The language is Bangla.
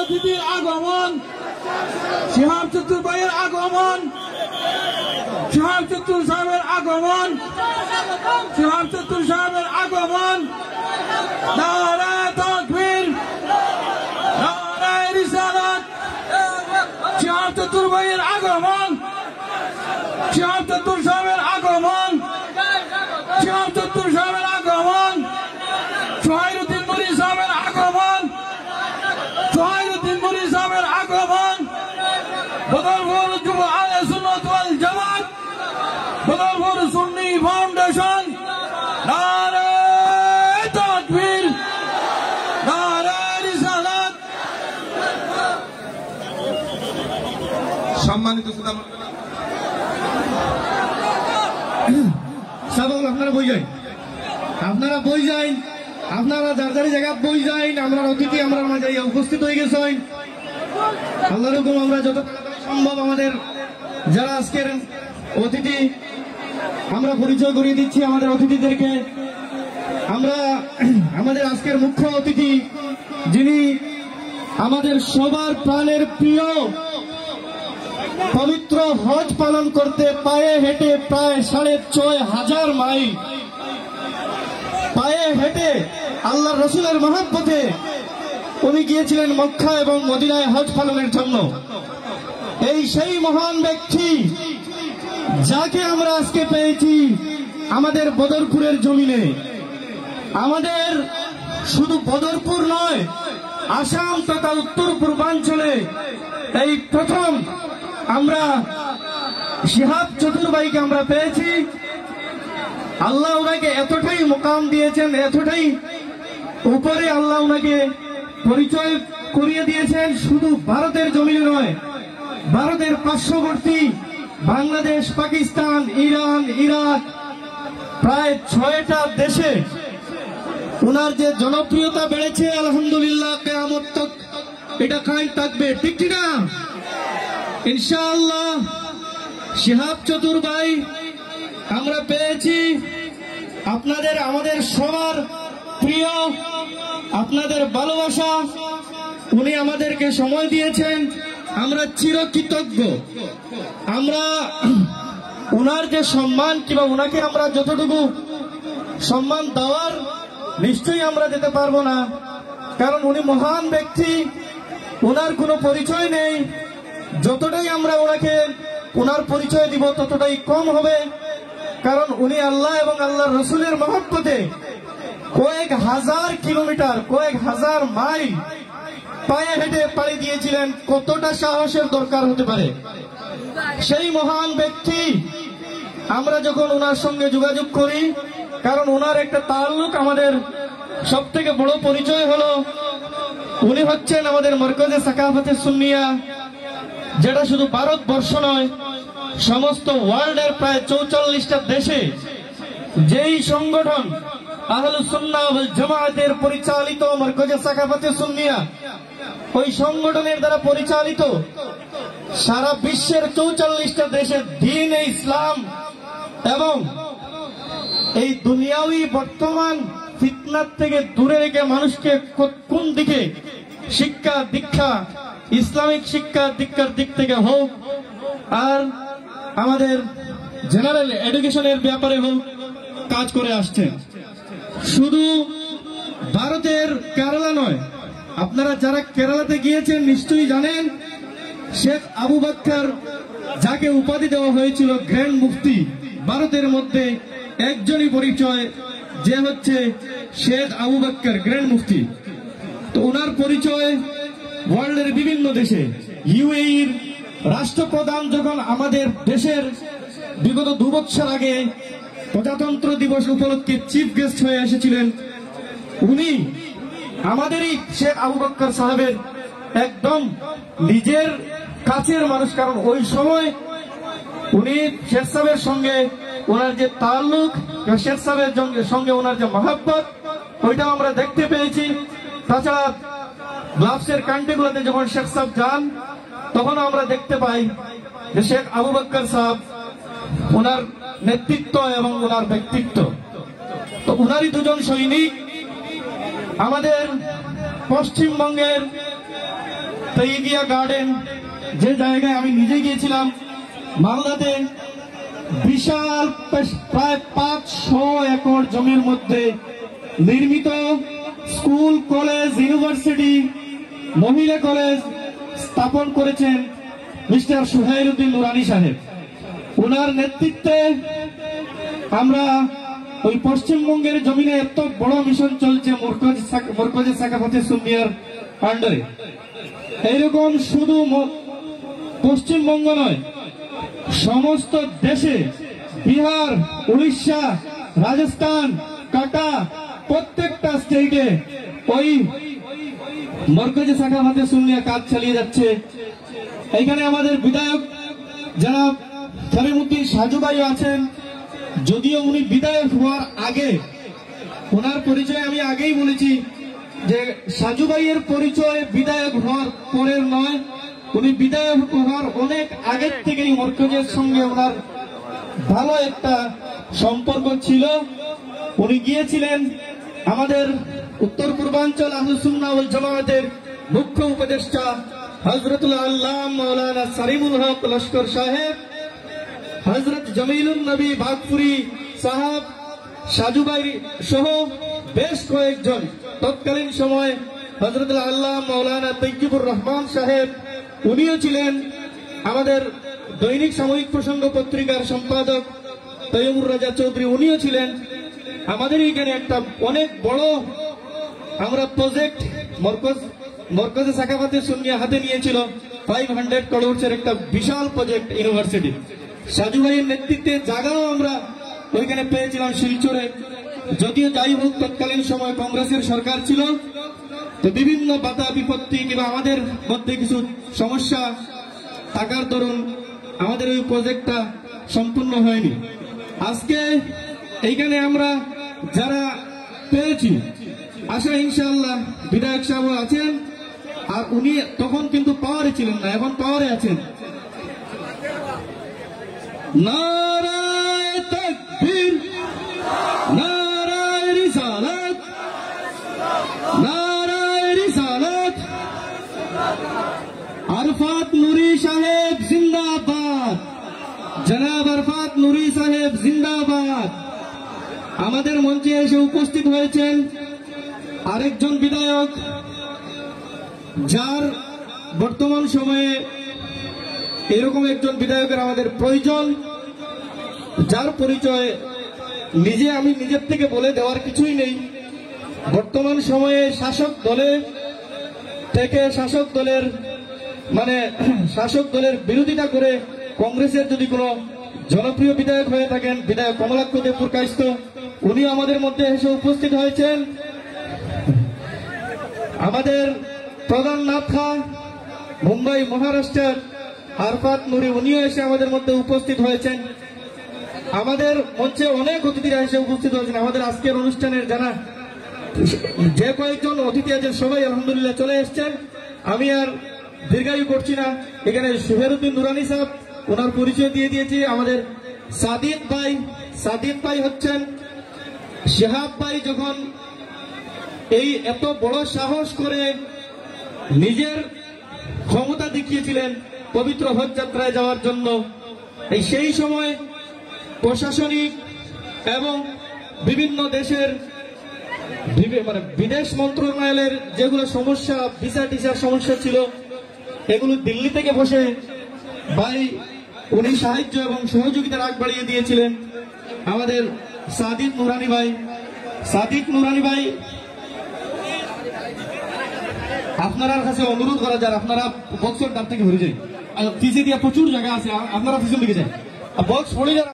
অতিথির আগমন, শিহাব চতুর ভাইয়ের আগমন, শিহাব চতুর সাহেবের আগমন, শিহাব চতুর সাহেবের আগমন। নারায়ে তাকবীর, নারায়ে রিসালাত। শিহাব চতুর ভাইয়ের আগমন, শিহাব চতুর সাহেবের আগমন, শিহাব চতুর সাহেবের আগমন, সোহাইরুদ্দিন নুরী সাহেবের আগমন, সোহাইরুদ্দিন নুরী সাহেবের আগমন। বদরপুর যুব আহলে সুন্নাত ওয়াল জামাত, বদরপুর সুন্নি ফাউন্ডেশন। নারায়ে তাকবীর, নারায়ে রিসালাত। সম্মানিত আপনারা বই যাই, আপনারা বই যাই, আপনারা যার যার জায়গা বই যাই। আমরা অতিথি আমরা মাঝে উপস্থিত হয়ে গেছেন। আল্লাহর হুকুম আমরা যত সম্ভব আমাদের যারা আজকের অতিথি আমরা পরিচয় করিয়ে দিচ্ছি আমাদের অতিথিদেরকে। আমরা আমাদের আজকের মুখ্য অতিথি যিনি আমাদের সবার প্রাণের প্রিয়, পবিত্র হজ পালন করতে পায়ে হেঁটে প্রায় ৬৫০০ মাইল পায়ে হেঁটে আল্লাহর রসুলের মহব্বতে উনি গিয়েছিলেন মক্কা এবং মদিনায় হজ পালনের জন্য। এই সেই মহান ব্যক্তি যাকে আমরা আজকে পেয়েছি আমাদের বদরপুরের জমিনে। আমাদের শুধু বদরপুর নয়, আসাম তথা উত্তর পূর্বাঞ্চলে এই প্রথম আমরা শিহাব চতুর ভাইকে আমরা পেয়েছি। আল্লাহ ওনাকে এতটাই মুকাম দিয়েছেন, এতটাই উপরে আল্লাহ ওনাকে পরিচয় করিয়ে দিয়েছেন। শুধু ভারতের জমিনে নয়, ভারতের পার্শ্ববর্তী বাংলাদেশ, পাকিস্তান, ইরান, ইরাক প্রায় ৬টা দেশে ওনার যে জনপ্রিয়তা বেড়েছে আলহামদুলিল্লাহ কিয়ামত তক এটা কায়েম থাকবে, ঠিক কিনা? ইনশাআল্লাহ শিহাব চতুর ভাই আমরা পেয়েছি আপনাদের, আমাদের সবার প্রিয়, আপনাদের ভালোবাসা। উনি আমাদেরকে সময় দিয়েছেন, আমরা চিরকৃতজ্ঞ। আমরা ওনার যে সম্মান কিংবা ওনাকে আমরা যতটুকু সম্মান দেওয়ার নিশ্চয়ই আমরা দিতে পারবো না, কারণ উনি মহান ব্যক্তি, ওনার কোনো পরিচয় নেই। যতটাই আমরা ওনাকে ওনার পরিচয় দিব ততটাই কম হবে, কারণ উনি আল্লাহ এবং আল্লাহর রসুলের মহব্বতে কয়েক হাজার কিলোমিটার, কয়েক হাজার মাইল পায়ে হেঁটে পাড়ি দিয়েছিলেন। কতটা সাহসের দরকার হতে পারে? সেই মহান ব্যক্তি আমরা যখন ওনার সঙ্গে যোগাযোগ করি, কারণ ওনার একটা তাল্লুক আমাদের সব থেকে বড় পরিচয় হলো উনি হচ্ছেন আমাদের মরকজে সাকাফতে সুন্নিয়া, যেটা শুধু ভারতবর্ষ নয়, সমস্ত ওয়ার্ল্ডের প্রায় ৪৪টা দেশে যেই সংগঠন আহলুস সুন্নাহ ওয়াল জামাতের পরিচালিত মরকজে সাকাফতে সুন্নিয়া, ওই সংগঠনের দ্বারা পরিচালিত সারা বিশ্বের ৪৪টা দেশে দ্বীন ইসলাম এবং এই দুনিয়াবি বর্তমান ফিতনার থেকে দূরে রেখে মানুষকে কোন দিকে শিক্ষা দীক্ষা, ইসলামিক শিক্ষা দীক্ষার দিক থেকে হোক আর আমাদের জেনারেল এডুকেশনের ব্যাপারে হোক কাজ করে আসছেন। শুধু ভারতের কেরালা নয়, আপনারা যারা কেরালাতে গিয়েছেন নিশ্চয়ই জানেন শেখ আবু বকর, যাকে উপাধি দেওয়া হয়েছিল গ্র্যান্ড মুফতি, ভারতের মধ্যে একজনই পরিচয়, যে হচ্ছে শেখ আবু বকর গ্র্যান্ড মুফতি। তো ওনার পরিচয় ওয়ার্ল্ডের বিভিন্ন দেশে। ইউএইর রাষ্ট্রপ্রধান যখন আমাদের দেশের বিগত 2 বছর আগে প্রজাতন্ত্র দিবস উপলক্ষে চিফ গেস্ট হয়ে এসেছিলেন, উনি আমাদেরই শেখ আবু বকর সাহেবের একদম নিজের কাছের মানুষ, কারণ ওই সময় উনি শেখ সাহেবের সঙ্গে ওনার যে তাল্লুক, শেখ সাহেবের সঙ্গে ওনার যে মহব্বত, ওইটাও আমরা দেখতে পেয়েছি। তাছাড়া গ্লাভসের কান্ট্রিগুলোতে যখন শেখ সাহেব যান তখন আমরা দেখতে পাই যে শেখ আবু বকর সাহেব ওনার নেতৃত্ব এবং ওনার ব্যক্তিত্ব। তো ওনারই দুজন সৈনিক আমাদের পশ্চিমবঙ্গের তেইগিয়া গার্ডেন, যে জায়গায় আমি নিজে গিয়েছিলাম, মালদাতে বিশাল প্রায় 500 একর জমির মধ্যে নির্মিত স্কুল, কলেজ, ইউনিভার্সিটি, মহিলা কলেজ স্থাপন করেছেন মিস্টার সুহাইরউদ্দিন নুরানি সাহেব। ওনার নেতৃত্বে আমরা ওই পশ্চিমবঙ্গের জমিনে এত বড় মিশন চলছে মরকজে সাকাফাতে সুন্নিয়ার আন্ডারে। এইরকম শুধু পশ্চিমবঙ্গ নয়, সমস্ত দেশে বিহার, উড়িষ্যা, রাজস্থান, কাটা, প্রত্যেকটা স্টেটে ওই মরকজে সাকাফাতে সুন্নিয়া কাজ চালিয়ে যাচ্ছে। এখানে আমাদের বিধায়ক জনাব সলিমউদ্দিন সাজু ভাই আছেন। যদিও উনি বিধায়ক হওয়ার আগে, ওনার পরিচয় আমি আগেই বলেছি যে সাজু ভাইয়ের পরিচয় বিধায়ক হওয়ার পরের নয়, উনি বিধায়ক হওয়ার অনেক আগের থেকেই মরকজের সঙ্গে ওনার ভালো একটা সম্পর্ক ছিল। উনি গিয়েছিলেন আমাদের উত্তর পূর্বাঞ্চল আহলুস সুন্নাহ ওয়াল জামায়াতের মুখ্য উপদেষ্টা হযরতুল আল্লাহ মাওলানা সারিমুল হক লস্কর সাহেব, হযরত জমিলুন নবী বাগপুরি সাহেব, সাজু ভাই সহ বেশ কয়েকজন, তৎকালীন সময় হযরতুল আল্লাহ মাওলানা তৈয়বুর রহমান সাহেব, উনিও ছিলেন আমাদের দৈনিক সাময়িক প্রসঙ্গ পত্রিকার সম্পাদক তৈয়বুর রাজা চৌধুরী, উনিও ছিলেন। আমাদের এখানে একটা অনেক বড় আমরা প্রজেক্ট মরকজে সাকাফাতে সুন্নিয়া হাতে নিয়েছিল, 500 করোড়ের একটা বিশাল প্রজেক্ট ইউনিভার্সিটি। সাজু ভাইয়ের নেতৃত্বে জায়গাও আমরা ওইখানে পেয়েছিলাম শিলচরে। যদিও যাই হোক, তৎকালীন সময় কংগ্রেসের সরকার ছিল, তো বিভিন্ন বাধা বিপত্তি কিংবা আমাদের মধ্যে কিছু সমস্যা থাকার দরুন আমাদের ওই প্রজেক্টটা সম্পূর্ণ হয়নি। আজকে এইখানে আমরা যারা পেয়েছি, আশা ইনশাআল্লাহ বিধায়ক সাহেব আছেন, আর উনি তখন কিন্তু পাওয়ারে ছিলেন না, এখন পাওয়ারে আছেন। নারায়ে তাকবীর, নারায়ে রিসালাত, নারায়ে রিসালাত। আরফাত নুরি সাহেব জিন্দাবাদ, জনাব আরফাত নুরি সাহেব জিন্দাবাদ। আমাদের মঞ্চে এসে উপস্থিত হয়েছেন আরেকজন বিধায়ক, যার বর্তমান সময়ে এরকম একজন বিধায়কের আমাদের প্রয়োজন, যার পরিচয় আমি নিজের থেকে বলে দেওয়ার কিছুই নেই। বর্তমান সময়ে শাসক দলের বিরোধিতা করে কংগ্রেসের যদি কোনো জনপ্রিয় বিধায়ক হয়ে থাকেন, বিধায়ক কমলাক্ষ দেবপুর কায়স্থ, উনি আমাদের মধ্যে এসে উপস্থিত হয়েছেন। আমাদের প্রধান নাথা মুম্বাই মহারাষ্ট্রের আরফাত নুরি, উনিও এসে আমাদের মধ্যে উপস্থিত হয়েছেন। আমাদের মঞ্চে অনেক অতিথিরা এসে উপস্থিত হয়েছেন। আমাদের আজকের অনুষ্ঠানের যারা যে কয়েকজন অতিথি আছেন সবাই আলহামদুলিল্লাহ চলে এসছেন। আমি আর দীর্ঘায়ু করছি না। এখানে সুহাইরউদ্দিন নুরানি সাহেব, ওনার পরিচয় দিয়ে দিয়েছি। আমাদের সাদিক ভাই হচ্ছেন শিহাব ভাই, যখন এই এত বড় সাহস করে নিজের ক্ষমতা দেখিয়েছিলেন পবিত্র হজ যাত্রায় যাওয়ার জন্য, সেই সময় প্রশাসনিক এবং বিভিন্ন দেশের বিদেশ মন্ত্রণালয়ের যেগুলো সমস্যা, ভিসা টিসার সমস্যা ছিল, এগুলো দিল্লি থেকে বসে ভাই উনি সাহায্য এবং সহযোগিতার আগ বাড়িয়ে দিয়েছিলেন। আমাদের সাদিক নুরানি ভাই, আপনার কাছে অনুরোধ করা যায়, আপনারা বক্সের দ্বার থেকে ঘুরে যাই, পিছিয়ে দিয়ে প্রচুর জায়গা আছে, আপনারা পিছন দিকে যান, বক্স পড়ে যান।